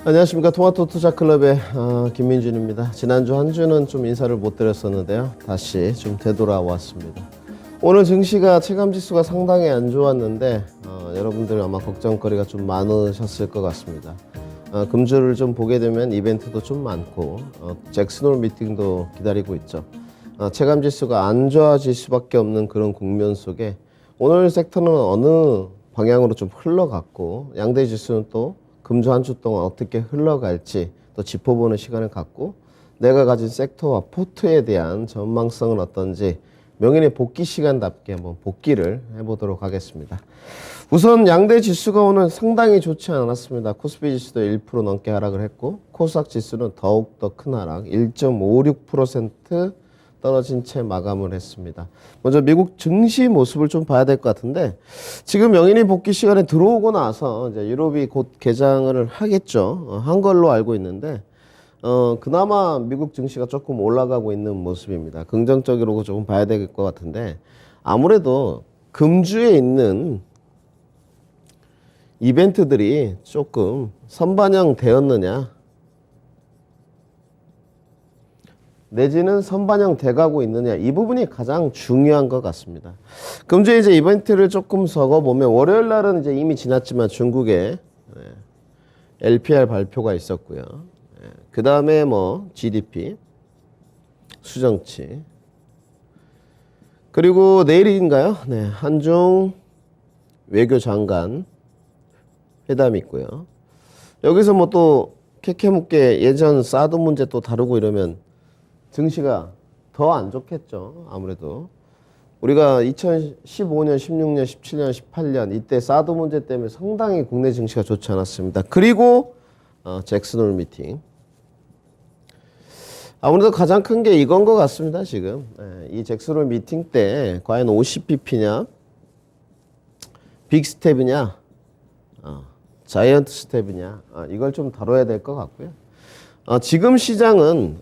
안녕하십니까. 토마토 투자클럽의 김민준입니다. 지난주 한 주는 좀 인사를 못 드렸었는데요. 다시 좀 되돌아왔습니다. 오늘 증시가 체감지수가 상당히 안 좋았는데 여러분들 아마 걱정거리가 좀 많으셨을 것 같습니다. 금주를 좀 보게 되면 이벤트도 좀 많고 잭슨홀 미팅도 기다리고 있죠. 체감지수가 안 좋아질 수밖에 없는 그런 국면 속에 오늘 섹터는 어느 방향으로 좀 흘러갔고 양대지수는 또 금주 한 주 동안 어떻게 흘러갈지 또 짚어보는 시간을 갖고 내가 가진 섹터와 포트에 대한 전망성은 어떤지 명인의 복귀 시간답게 한번 복귀를 해보도록 하겠습니다. 우선 양대 지수가 오늘 상당히 좋지 않았습니다. 코스피 지수도 1% 넘게 하락을 했고 코스닥 지수는 더욱더 큰 하락 1.56% 떨어진 채 마감을 했습니다. 먼저 미국 증시 모습을 좀 봐야 될 것 같은데 지금 명인이 복귀 시간에 들어오고 나서 이제 유럽이 곧 개장을 하겠죠. 한 걸로 알고 있는데 그나마 미국 증시가 조금 올라가고 있는 모습입니다. 긍정적으로 조금 봐야 될 것 같은데 아무래도 금주에 있는 이벤트들이 조금 선반영 되었느냐 내지는 선반영 돼가고 있느냐 이 부분이 가장 중요한 것 같습니다. 금주에 이제 이벤트를 조금 적어보면 월요일 날은 이제 이미 지났지만 중국에 LPR 발표가 있었고요. 그 다음에 뭐 GDP, 수정치 그리고 내일인가요? 네, 한중 외교장관 회담이 있고요. 여기서 뭐 또 캐캐묻게 예전 사드 문제 또 다루고 이러면 증시가 더 안 좋겠죠. 아무래도 우리가 2015년, 16년, 17년, 18년 이때 사드 문제 때문에 상당히 국내 증시가 좋지 않았습니다. 그리고 잭슨홀 미팅 아무래도 가장 큰 게 이건 것 같습니다. 지금 이 잭슨홀 미팅 때 과연 50bp냐 빅스텝이냐 자이언트 스텝이냐 이걸 좀 다뤄야 될 것 같고요. 지금 시장은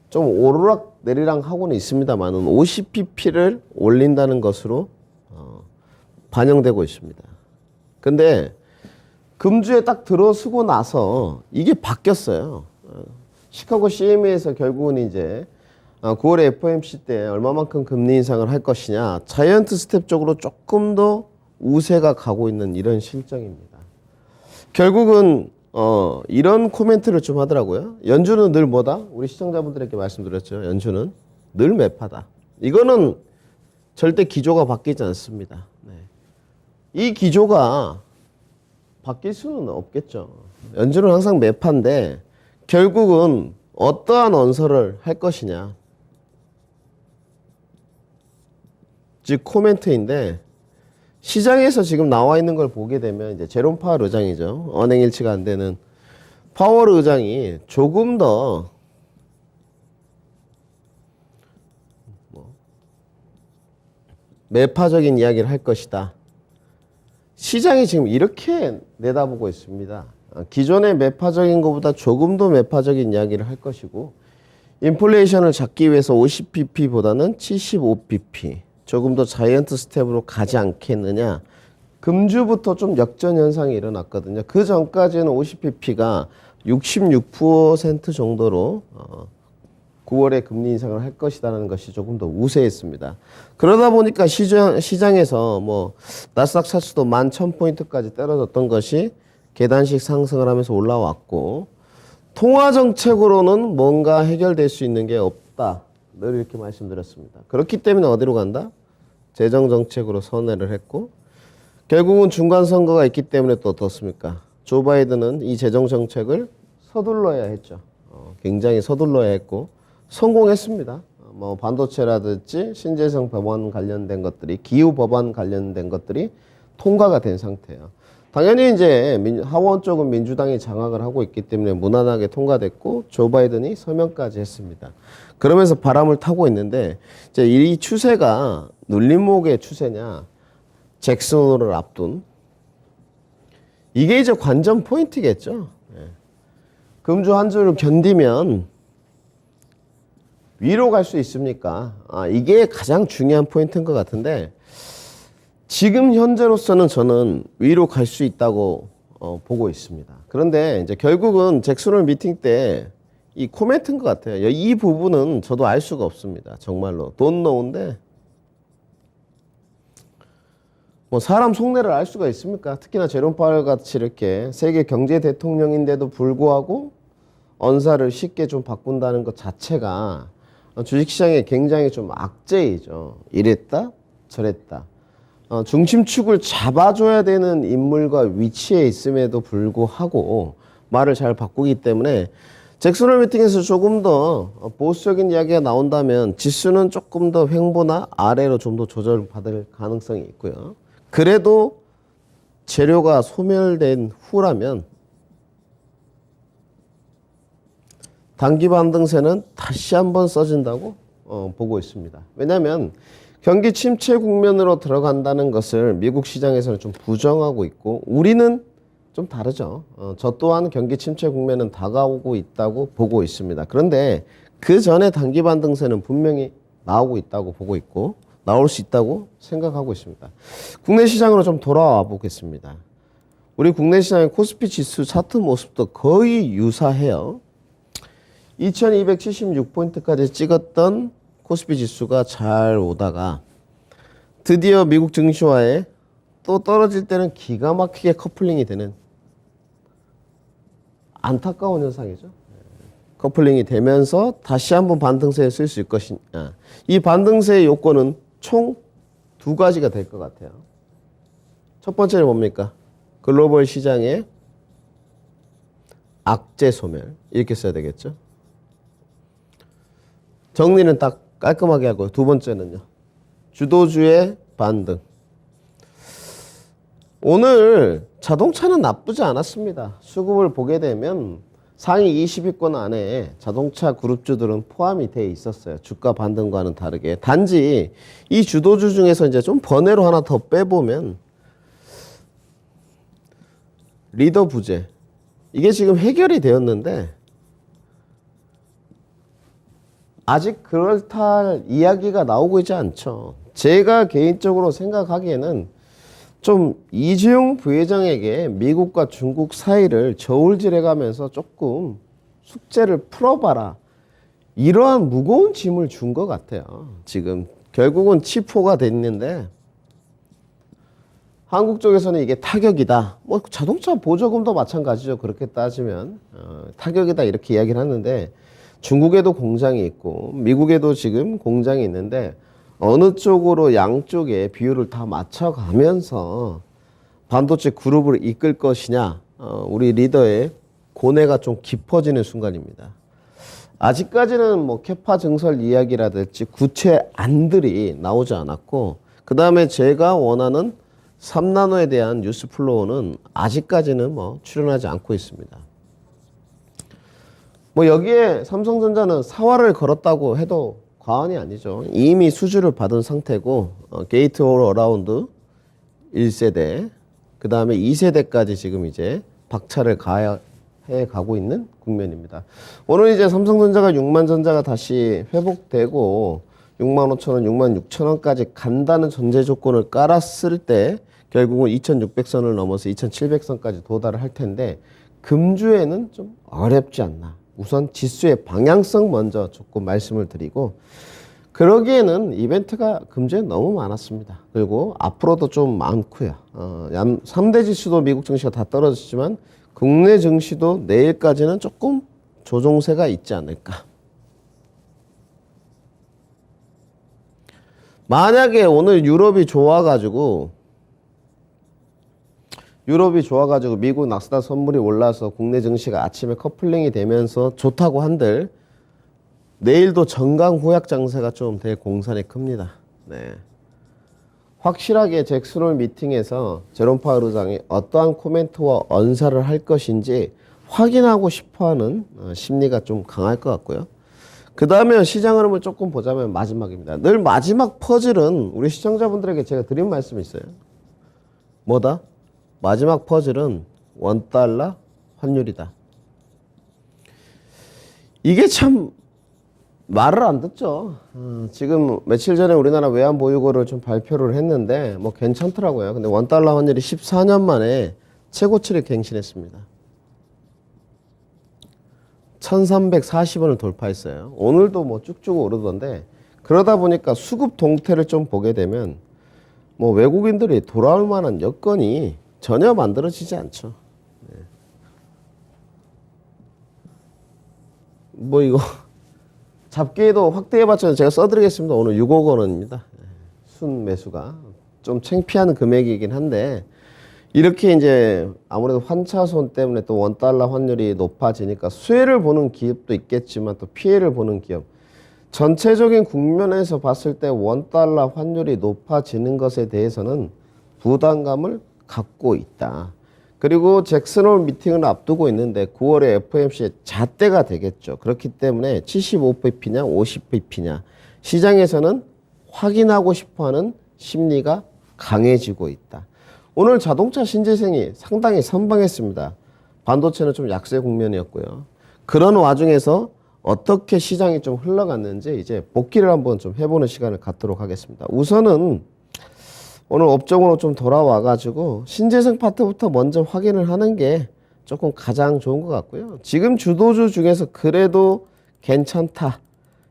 좀 오르락 내리락 하고는 있습니다만은 50pp를 올린다는 것으로 반영되고 있습니다. 근데 금주에 딱 들어서고 나서 이게 바뀌었어요. 시카고 CME에서 결국은 이제 9월에 FOMC 때 얼마만큼 금리 인상을 할 것이냐 자이언트 스텝 쪽으로 조금 더 우세가 가고 있는 이런 실정입니다. 결국은 이런 코멘트를 좀 하더라고요. 연준은 늘 뭐다? 우리 시청자분들에게 말씀드렸죠. 연준은 늘 매파다. 이거는 절대 기조가 바뀌지 않습니다. 네. 이 기조가 바뀔 수는 없겠죠. 연준은 항상 매파인데 결국은 어떠한 언서를 할 것이냐. 즉 코멘트인데 시장에서 지금 나와 있는 걸 보게 되면 이제 제롬 파월 의장이죠. 언행 일치가 안 되는 파월 의장이 조금 더 매파적인 이야기를 할 것이다. 시장이 지금 이렇게 내다보고 있습니다. 기존의 매파적인 것보다 조금 더 매파적인 이야기를 할 것이고 인플레이션을 잡기 위해서 50bp보다는 75bp 조금 더 자이언트 스텝으로 가지 않겠느냐. 금주부터 좀 역전 현상이 일어났거든요. 그 전까지는 50bp가 66% 정도로 9월에 금리 인상을 할 것이라는 것이 조금 더 우세했습니다. 그러다 보니까 시장에서 뭐 나스닥 차트도 11,000포인트까지 떨어졌던 것이 계단식 상승을 하면서 올라왔고 통화 정책으로는 뭔가 해결될 수 있는 게 없다. 늘 이렇게 말씀드렸습니다. 그렇기 때문에 어디로 간다? 재정정책으로 선회를 했고 결국은 중간선거가 있기 때문에 또 어떻습니까? 조 바이든은 이 재정정책을 서둘러야 했죠. 굉장히 서둘러야 했고 성공했습니다. 뭐 반도체라든지 신재생 법안 관련된 것들이 기후 법안 관련된 것들이 통과가 된 상태예요. 당연히 이제 하원 쪽은 민주당이 장악을 하고 있기 때문에 무난하게 통과됐고 조 바이든이 서명까지 했습니다. 그러면서 바람을 타고 있는데 이제 이 추세가 눌림목의 추세냐 잭슨홀을 앞둔 이게 이제 관전 포인트겠죠. 금주 한 주를 견디면 위로 갈 수 있습니까? 이게 가장 중요한 포인트인 것 같은데 지금 현재로서는 저는 위로 갈 수 있다고 보고 있습니다. 그런데 이제 결국은 잭슨홀 미팅 때 이 코멘트인 것 같아요. 이 부분은 저도 알 수가 없습니다. 정말로 돈 넣은데 뭐 사람 속내를 알 수가 있습니까? 특히나 제롬 파월 같이 이렇게 세계 경제 대통령인데도 불구하고 언사를 쉽게 좀 바꾼다는 것 자체가 주식시장에 굉장히 좀 악재이죠. 이랬다 저랬다. 중심축을 잡아줘야 되는 인물과 위치에 있음에도 불구하고 말을 잘 바꾸기 때문에 잭슨홀 미팅에서 조금 더 보수적인 이야기가 나온다면 지수는 조금 더 횡보나 아래로 좀 더 조절받을 가능성이 있고요. 그래도 재료가 소멸된 후라면 단기 반등세는 다시 한번 써진다고 보고 있습니다. 왜냐하면 경기 침체 국면으로 들어간다는 것을 미국 시장에서는 좀 부정하고 있고 우리는 좀 다르죠. 저 또한 경기 침체 국면은 다가오고 있다고 보고 있습니다. 그런데 그 전에 단기 반등세는 분명히 나오고 있다고 보고 있고 나올 수 있다고 생각하고 있습니다. 국내 시장으로 좀 돌아와 보겠습니다. 우리 국내 시장의 코스피 지수 차트 모습도 거의 유사해요. 2276포인트까지 찍었던 코스피 지수가 잘 오다가 드디어 미국 증시와의 또 떨어질 때는 기가 막히게 커플링이 되는 안타까운 현상이죠. 커플링이 되면서 다시 한번 반등세에 쓸 수 있을 것이냐. 이 반등세의 요건은 총 두 가지가 될 것 같아요. 첫 번째는 뭡니까? 글로벌 시장의 악재 소멸. 이렇게 써야 되겠죠. 정리는 딱 깔끔하게 하고요. 두 번째는요. 주도주의 반등. 오늘 자동차는 나쁘지 않았습니다. 수급을 보게 되면 상위 20위권 안에 자동차 그룹주들은 포함이 돼 있었어요. 주가 반등과는 다르게. 단지 이 주도주 중에서 이제 좀 번외로 하나 더 빼보면 리더 부재. 이게 지금 해결이 되었는데 아직 그렇다 이야기가 나오고 있지 않죠. 제가 개인적으로 생각하기에는 좀 이재용 부회장에게 미국과 중국 사이를 저울질해가면서 조금 숙제를 풀어봐라. 이러한 무거운 짐을 준 것 같아요. 지금 결국은 치포가 됐는데 한국 쪽에서는 이게 타격이다. 뭐 자동차 보조금도 마찬가지죠. 그렇게 따지면 타격이다 이렇게 이야기를 하는데 중국에도 공장이 있고 미국에도 지금 공장이 있는데 어느 쪽으로 양쪽에 비율을 다 맞춰가면서 반도체 그룹을 이끌 것이냐 우리 리더의 고뇌가 좀 깊어지는 순간입니다. 아직까지는 뭐 캐파 증설 이야기라든지 구체 안들이 나오지 않았고 그 다음에 제가 원하는 3나노에 대한 뉴스 플로우는 아직까지는 뭐 출현하지 않고 있습니다. 뭐 여기에 삼성전자는 사활을 걸었다고 해도 과언이 아니죠. 이미 수주를 받은 상태고 게이트 올 어라운드 1세대 그 다음에 2세대까지 지금 이제 박차를 가해 가고 있는 국면입니다. 오늘 이제 삼성전자가 6만 전자가 다시 회복되고 6만 5천 원, 6만 6천 원까지 간다는 전제 조건을 깔았을 때 결국은 2,600선을 넘어서 2,700선까지 도달을 할 텐데 금주에는 좀 어렵지 않나. 우선 지수의 방향성 먼저 조금 말씀을 드리고 그러기에는 이벤트가 금주에 너무 많았습니다. 그리고 앞으로도 좀 많고요. 3대 지수도 미국 증시가 다 떨어졌지만 국내 증시도 내일까지는 조금 조정세가 있지 않을까. 만약에 오늘 유럽이 좋아가지고 미국 낙스닥 선물이 올라서 국내 증시가 아침에 커플링이 되면서 좋다고 한들 내일도 정강호약 장세가 좀 될 공산이 큽니다. 네. 확실하게 잭슨홀 미팅에서 제롬 파월 의장이 어떠한 코멘트와 언사를 할 것인지 확인하고 싶어하는 심리가 좀 강할 것 같고요. 그 다음에 시장 흐름을 조금 보자면 마지막입니다. 늘 마지막 퍼즐은 우리 시청자분들에게 제가 드린 말씀이 있어요. 뭐다? 마지막 퍼즐은 $1 환율이다. 이게 참 말을 안 듣죠. 지금 며칠 전에 우리나라 외환 보유고를 좀 발표를 했는데 뭐 괜찮더라고요. 근데 $1 환율이 14년 만에 최고치를 갱신했습니다. 1340원을 돌파했어요. 오늘도 뭐 쭉쭉 오르던데, 그러다 보니까 수급 동태를 좀 보게 되면 뭐 외국인들이 돌아올 만한 여건이 전혀 만들어지지 않죠. 네. 뭐 이거 잡기에도 확대해봤자 제가 써드리겠습니다. 오늘 6억 원입니다. 순 매수가 좀 창피한 금액이긴 한데, 이렇게 이제 아무래도 환차손 때문에 또 원달러 환율이 높아지니까 수혜를 보는 기업도 있겠지만 또 피해를 보는 기업, 전체적인 국면에서 봤을 때 원달러 환율이 높아지는 것에 대해서는 부담감을 갖고 있다. 그리고 잭슨홀 미팅을 앞두고 있는데 9월에 FOMC의 잣대가 되겠죠. 그렇기 때문에 75pp냐 50pp냐 시장에서는 확인하고 싶어하는 심리가 강해지고 있다. 오늘 자동차 신재생이 상당히 선방했습니다. 반도체는 좀 약세 국면이었고요. 그런 와중에서 어떻게 시장이 좀 흘러갔는지 이제 복기를 한번 좀 해보는 시간을 갖도록 하겠습니다. 우선은 오늘 업종으로 좀 돌아와 가지고 신재생 파트부터 먼저 확인을 하는 게 조금 가장 좋은 것 같고요. 지금 주도주 중에서 그래도 괜찮다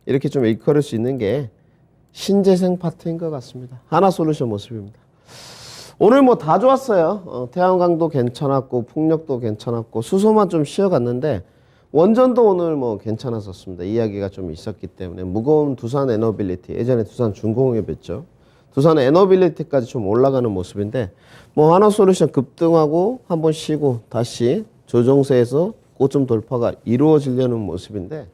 이렇게 좀 일컬을 수 있는 게 신재생 파트인 것 같습니다. 하나솔루션 모습입니다. 오늘 뭐 다 좋았어요. 태양광도 괜찮았고 풍력도 괜찮았고 수소만 좀 쉬어갔는데 원전도 오늘 뭐 괜찮았었습니다. 이야기가 좀 있었기 때문에 무거운 두산 에너빌리티, 예전에 두산 중공업이었죠. 두산 에너빌리티까지 좀 올라가는 모습인데 뭐 하나솔루션 급등하고 한번 쉬고 다시 조정세에서 고점 돌파가 이루어지려는 모습인데,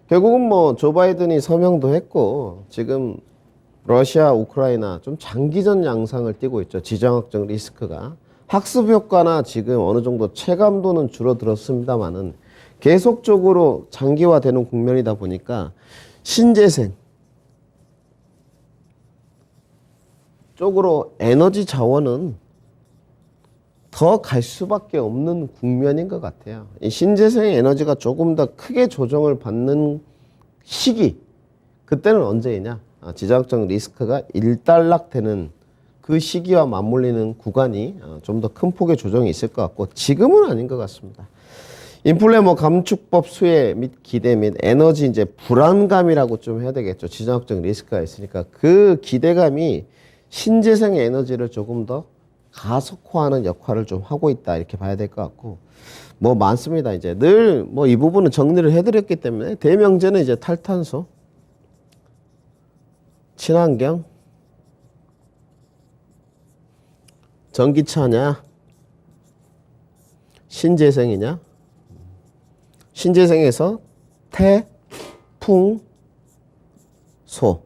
결국은 뭐 조 바이든이 서명도 했고 지금 러시아, 우크라이나 좀 장기전 양상을 띠고 있죠. 지정학적 리스크가. 학습 효과나 지금 어느 정도 체감도는 줄어들었습니다만은 계속적으로 장기화되는 국면이다 보니까 신재생 쪽으로 에너지 자원은 더 갈 수밖에 없는 국면인 것 같아요. 이 신재생 에너지가 조금 더 크게 조정을 받는 시기, 그때는 언제이냐? 지정학적 리스크가 일단락되는 그 시기와 맞물리는 구간이 좀 더 큰 폭의 조정이 있을 것 같고 지금은 아닌 것 같습니다. 인플레 뭐 감축법 수혜 및 기대 및 에너지 이제 불안감이라고 좀 해야 되겠죠. 지정학적 리스크가 있으니까 그 기대감이 신재생 에너지를 조금 더 가속화하는 역할을 좀 하고 있다 이렇게 봐야 될 것 같고 뭐 많습니다. 이제 늘 뭐 이 부분은 정리를 해드렸기 때문에 대명제는 이제 탈탄소, 친환경, 전기차냐, 신재생이냐, 신재생에서 태, 풍, 소,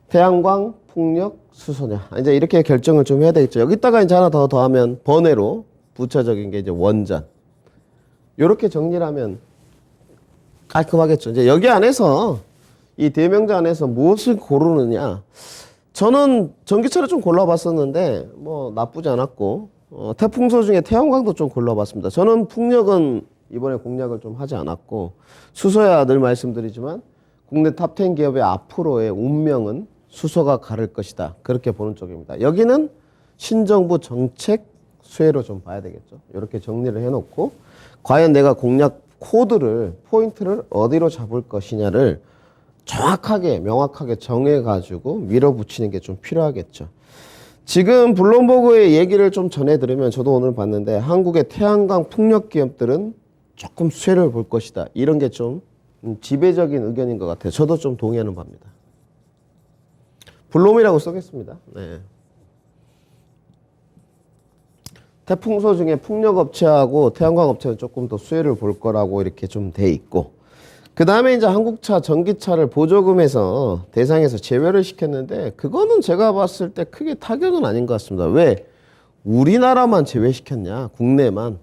태양광, 풍력, 수소냐. 이제 이렇게 결정을 좀 해야 되겠죠. 여기다가 이제 하나 더 더하면 번외로 부차적인 게 이제 원전. 요렇게 정리를 하면 깔끔하겠죠. 이제 여기 안에서 이 대명제 안에서 무엇을 고르느냐. 저는 전기차를 좀 골라봤었는데 뭐 나쁘지 않았고 태풍소 중에 태양광도 좀 골라봤습니다. 저는 풍력은 이번에 공략을 좀 하지 않았고 수소야 늘 말씀드리지만 국내 탑10 기업의 앞으로의 운명은 수소가 가를 것이다. 그렇게 보는 쪽입니다. 여기는 신정부 정책 수혜로 좀 봐야 되겠죠. 이렇게 정리를 해놓고 과연 내가 공략 코드를 포인트를 어디로 잡을 것이냐를 정확하게 명확하게 정해가지고 밀어붙이는 게 좀 필요하겠죠. 지금 블룸버그의 얘기를 좀 전해드리면 저도 오늘 봤는데 한국의 태양광 풍력 기업들은 조금 수혜를 볼 것이다. 이런 게 좀 지배적인 의견인 것 같아요. 저도 좀 동의하는 바입니다. 블룸이라고 쓰겠습니다. 네. 태풍소 중에 풍력업체하고 태양광업체는 조금 더 수혜를 볼 거라고 이렇게 좀 돼 있고 그 다음에 이제 한국차, 전기차를 보조금에서 대상에서 제외를 시켰는데 그거는 제가 봤을 때 크게 타격은 아닌 것 같습니다. 왜? 우리나라만 제외시켰냐? 국내만.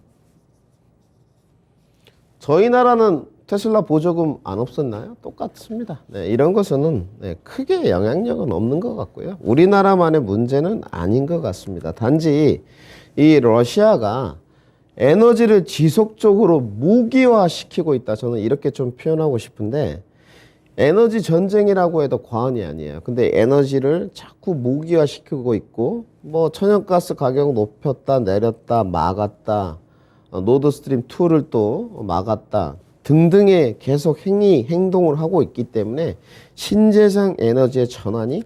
저희 나라는 테슬라 보조금 안 없었나요? 똑같습니다. 네, 이런 것은 크게 영향력은 없는 것 같고요. 우리나라만의 문제는 아닌 것 같습니다. 단지 이 러시아가 에너지를 지속적으로 무기화시키고 있다. 저는 이렇게 좀 표현하고 싶은데 에너지 전쟁이라고 해도 과언이 아니에요. 근데 에너지를 자꾸 무기화 시키고 있고, 뭐 천연가스 가격 높였다, 내렸다, 막았다, 노드스트림 2를 또 막았다 등등의 계속 행동을 하고 있기 때문에 신재생 에너지의 전환이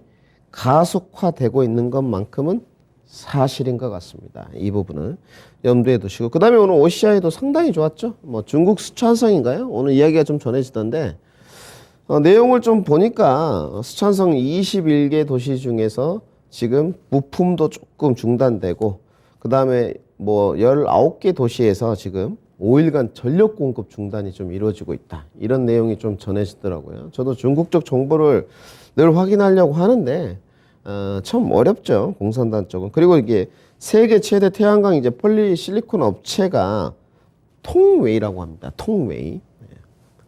가속화되고 있는 것만큼은 사실인 것 같습니다. 이 부분을 염두에 두시고, 그 다음에 오늘 OCI도 상당히 좋았죠. 뭐 중국 수천성인가요? 오늘 이야기가 좀 전해지던데, 내용을 좀 보니까 수천성 21개 도시 중에서 지금 부품도 조금 중단되고, 그 다음에 뭐 19개 도시에서 지금 5일간 전력 공급 중단이 좀 이루어지고 있다, 이런 내용이 좀 전해지더라고요. 저도 중국 쪽 정보를 늘 확인하려고 하는데 참 어렵죠, 공산당 쪽은. 그리고 이게 세계 최대 태양광 이제 폴리실리콘 업체가 통웨이라고 합니다. 통웨이.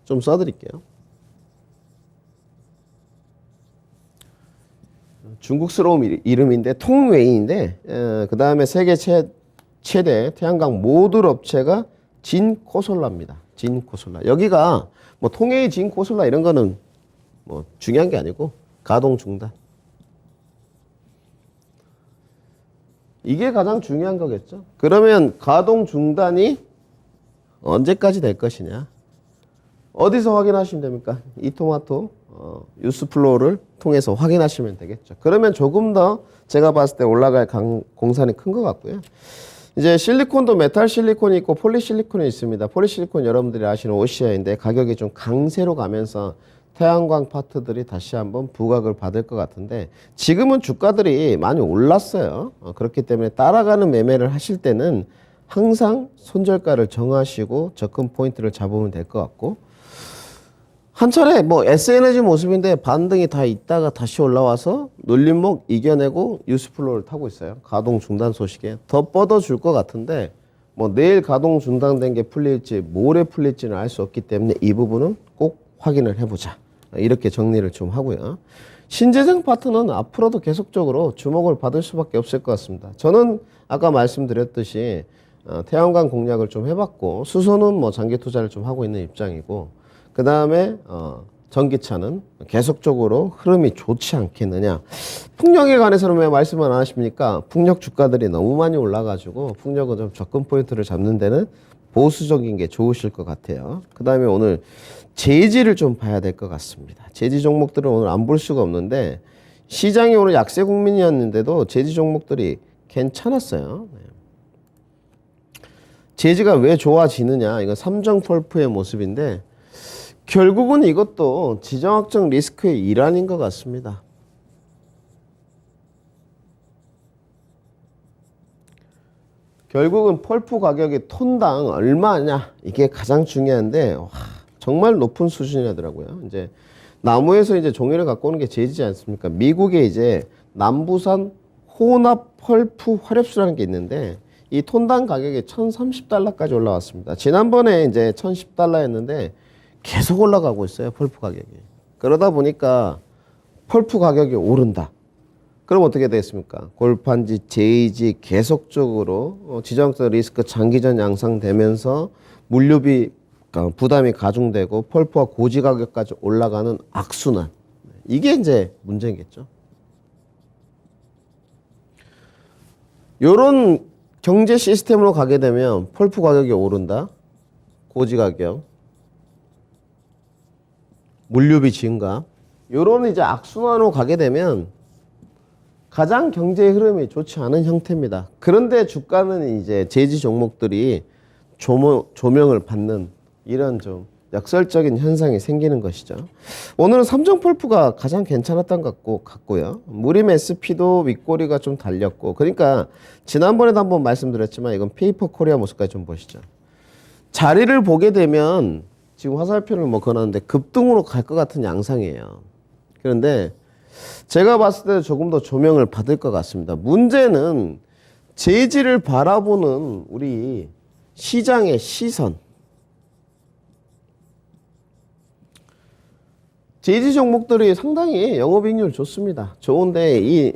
좀 써드릴게요. 중국스러운 이름인데 통웨이인데, 그 다음에 세계 최대 태양광 모듈 업체가 진코솔라입니다. 진코솔라. 여기가 뭐 통웨이, 진코솔라 이런 거는 뭐 중요한 게 아니고 가동 중단. 이게 가장 중요한 거겠죠. 그러면 가동 중단이 언제까지 될 것이냐? 어디서 확인하시면 됩니까? 이토마토 뉴스플로우를 통해서 확인하시면 되겠죠. 그러면 조금 더 제가 봤을 때 올라갈 공산이 큰 것 같고요. 이제 실리콘도 메탈 실리콘이 있고 폴리실리콘이 있습니다. 폴리실리콘 여러분들이 아시는 OCI인데 가격이 좀 강세로 가면서 태양광 파트들이 다시 한번 부각을 받을 것 같은데, 지금은 주가들이 많이 올랐어요. 그렇기 때문에 따라가는 매매를 하실 때는 항상 손절가를 정하시고 접근 포인트를 잡으면 될 것 같고, 한 차례 뭐 S에너지 모습인데 반등이 다 있다가 다시 올라와서 눌림목 이겨내고 뉴스플로우를 타고 있어요. 가동 중단 소식에 더 뻗어줄 것 같은데, 뭐 내일 가동 중단된 게 풀릴지 모레 풀릴지는 알 수 없기 때문에 이 부분은 꼭 확인을 해보자, 이렇게 정리를 좀 하고요. 신재생 파트는 앞으로도 계속적으로 주목을 받을 수밖에 없을 것 같습니다. 저는 아까 말씀드렸듯이 태양광 공략을 좀 해봤고, 수소는 뭐 장기 투자를 좀 하고 있는 입장이고, 그 다음에 전기차는 계속적으로 흐름이 좋지 않겠느냐. 풍력에 관해서는 왜 말씀을 안 하십니까? 풍력 주가들이 너무 많이 올라가지고 풍력은 좀 접근 포인트를 잡는 데는 보수적인 게 좋으실 것 같아요. 그 다음에 오늘 재지를 좀 봐야 될 것 같습니다. 재지 종목들은 오늘 안 볼 수가 없는데, 시장이 오늘 약세 국민이었는데도 재지 종목들이 괜찮았어요. 재지가 왜 좋아지느냐, 이건 삼성펄프의 모습인데 결국은 이것도 지정학적 리스크의 일환인 것 같습니다. 결국은 펄프 가격이 톤당 얼마냐, 이게 가장 중요한데, 와, 정말 높은 수준이라더라고요. 이제 나무에서 이제 종이를 갖고 오는 게 재지지 않습니까? 미국에 이제 남부산 혼합 펄프 화력수라는 게 있는데, 이 톤당 가격이 1,030달러까지 올라왔습니다. 지난번에 이제 1,010달러였는데 계속 올라가고 있어요, 펄프 가격이. 그러다 보니까 펄프 가격이 오른다. 그럼 어떻게 되겠습니까? 골판지, 제이지 계속적으로 지정학적 리스크 장기전 양상되면서 물류비 부담이 가중되고 펄프와 고지 가격까지 올라가는 악순환. 이게 이제 문제겠죠. 요런 경제 시스템으로 가게 되면 펄프 가격이 오른다. 고지 가격, 물류비 증가. 요런 이제 악순환으로 가게 되면 가장 경제의 흐름이 좋지 않은 형태입니다. 그런데 주가는 이제 재지 종목들이 조명을 받는 이런 좀 역설적인 현상이 생기는 것이죠. 오늘은 삼성펄프가 가장 괜찮았던 것 같고요. 무림 SP도 윗꼬리가 좀 달렸고, 그러니까 지난번에도 한번 말씀드렸지만 이건 페이퍼 코리아 모습까지 좀 보시죠. 자리를 보게 되면 지금 화살표를 뭐 그어놨는데 급등으로 갈 것 같은 양상이에요. 그런데 제가 봤을 때 조금 더 조명을 받을 것 같습니다. 문제는 재지를 바라보는 우리 시장의 시선. 재지 종목들이 상당히 영업이익률 좋습니다. 좋은데 이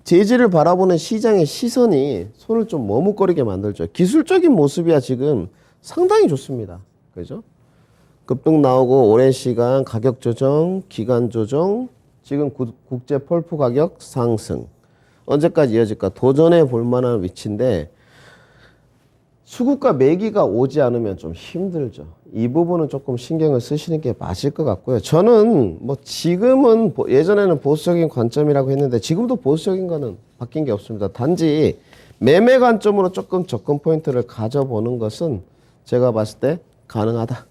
재지를 바라보는 시장의 시선이 손을 좀 머뭇거리게 만들죠. 기술적인 모습이야 지금 상당히 좋습니다. 그죠? 급등 나오고 오랜 시간 가격 조정, 기간 조정, 지금 국제 펄프 가격 상승. 언제까지 이어질까? 도전해 볼 만한 위치인데 수급과 매기가 오지 않으면 좀 힘들죠. 이 부분은 조금 신경을 쓰시는 게 맞을 것 같고요. 저는 뭐 지금은 예전에는 보수적인 관점이라고 했는데 지금도 보수적인 거는 바뀐 게 없습니다. 단지 매매 관점으로 조금 접근 포인트를 가져보는 것은 제가 봤을 때 가능하다.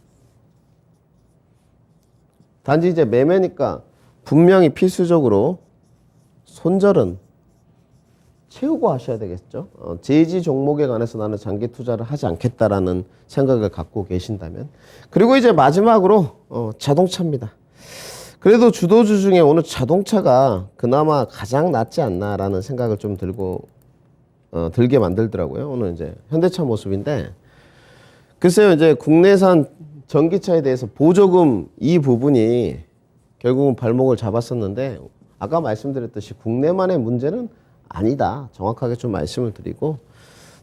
단지 이제 매매니까 분명히 필수적으로 손절은 채우고 하셔야 되겠죠. 제지 종목에 관해서 나는 장기 투자를 하지 않겠다라는 생각을 갖고 계신다면. 그리고 이제 마지막으로 자동차입니다. 그래도 주도주 중에 오늘 자동차가 그나마 가장 낫지 않나라는 생각을 좀 들게 만들더라고요. 오늘 이제 현대차 모습인데 글쎄요, 이제 국내산 전기차에 대해서 보조금 이 부분이 결국은 발목을 잡았었는데 아까 말씀드렸듯이 국내만의 문제는 아니다. 정확하게 좀 말씀을 드리고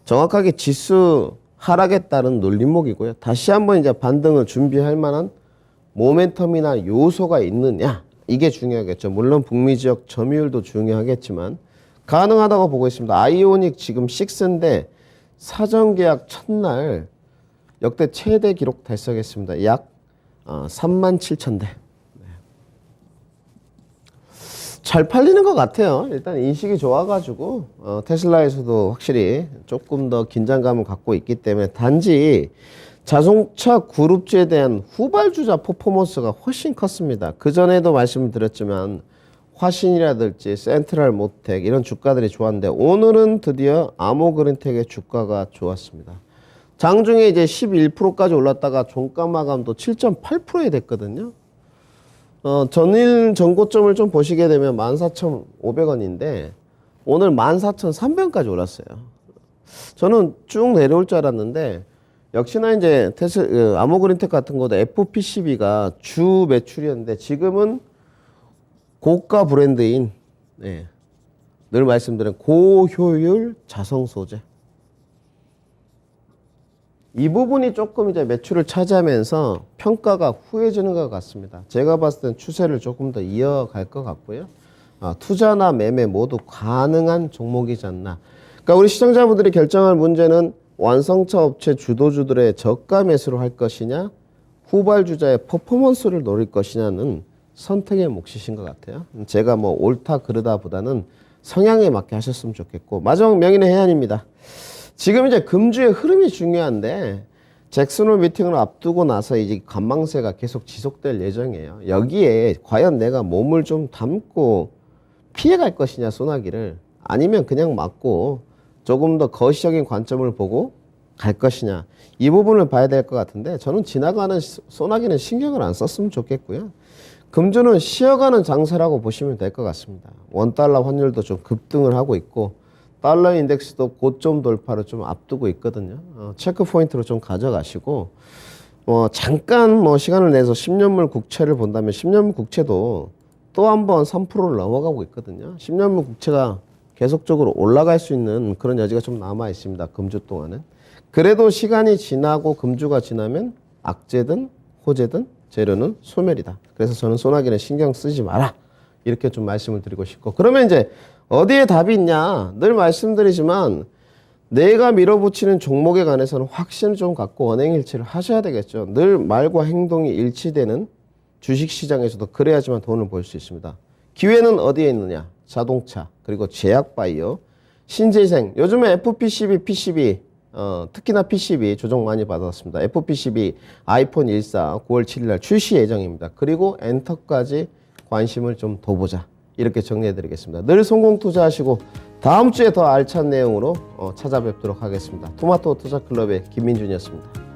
정확하게 지수 하락에 따른 놀림목이고요. 다시 한번 이제 반등을 준비할 만한 모멘텀이나 요소가 있느냐 이게 중요하겠죠. 물론 북미 지역 점유율도 중요하겠지만 가능하다고 보고 있습니다. 아이오닉 지금 6인데 사전 계약 첫날 역대 최대 기록 달성했습니다. 약 37,000대. 잘 팔리는 것 같아요. 일단 인식이 좋아가지고 테슬라에서도 확실히 조금 더 긴장감을 갖고 있기 때문에 단지 자동차 그룹주에 대한 후발주자 퍼포먼스가 훨씬 컸습니다. 그전에도 말씀을 드렸지만 화신이라든지 센트럴 모텍 이런 주가들이 좋았는데 오늘은 드디어 아모그린텍의 주가가 좋았습니다. 장중에 이제 11%까지 올랐다가 종가 마감도 7.8%에 됐거든요. 전일 전고점을 좀 보시게 되면 14,500원인데 오늘 14,300원까지 올랐어요. 저는 쭉 내려올 줄 알았는데 역시나 이제 아모그린텍 같은 것도 FPCB가 주 매출이었는데 지금은 고가 브랜드인 늘 말씀드린 고효율 자성 소재 이 부분이 조금 이제 매출을 차지하면서 평가가 후해지는 것 같습니다. 제가 봤을 땐 추세를 조금 더 이어갈 것 같고요. 투자나 매매 모두 가능한 종목이지 않나. 그러니까 우리 시청자분들이 결정할 문제는 완성차 업체 주도주들의 저가 매수를 할 것이냐, 후발주자의 퍼포먼스를 노릴 것이냐는 선택의 몫이신 것 같아요. 제가 뭐 옳다 그르다 보다는 성향에 맞게 하셨으면 좋겠고 마지막 명인의 해안입니다. 지금 이제 금주의 흐름이 중요한데 잭슨홀 미팅을 앞두고 나서 이제 관망세가 계속 지속될 예정이에요. 여기에 과연 내가 몸을 좀 담고 피해갈 것이냐 소나기를 아니면 그냥 맞고 조금 더 거시적인 관점을 보고 갈 것이냐 이 부분을 봐야 될 것 같은데 저는 지나가는 소나기는 신경을 안 썼으면 좋겠고요. 금주는 쉬어가는 장세라고 보시면 될 것 같습니다. 원달러 환율도 좀 급등을 하고 있고 달러 인덱스도 고점 돌파를 좀 앞두고 있거든요. 체크 포인트로 좀 가져가시고 잠깐 시간을 내서 10년물 국채를 본다면 10년물 국채도 또 한 번 3%를 넘어가고 있거든요. 10년물 국채가 계속적으로 올라갈 수 있는 그런 여지가 좀 남아 있습니다. 금주 동안은. 그래도 시간이 지나고 금주가 지나면 악재든 호재든 재료는 소멸이다. 그래서 저는 소나기는 신경 쓰지 마라. 이렇게 좀 말씀을 드리고 싶고 그러면 이제 어디에 답이 있냐 늘 말씀드리지만 내가 밀어붙이는 종목에 관해서는 확신을 좀 갖고 언행일치를 하셔야 되겠죠. 늘 말과 행동이 일치되는 주식시장에서도 그래야지만 돈을 벌 수 있습니다. 기회는 어디에 있느냐 자동차 그리고 제약바이오 신재생 요즘에 FPCB, PCB 특히나 PCB 조정 많이 받았습니다. FPCB 아이폰 14 9월 7일 출시 예정입니다. 그리고 엔터까지 관심을 좀 더 보자. 이렇게 정리해드리겠습니다. 늘 성공 투자하시고 다음 주에 더 알찬 내용으로 찾아뵙도록 하겠습니다. 토마토 투자클럽의 김민준이었습니다.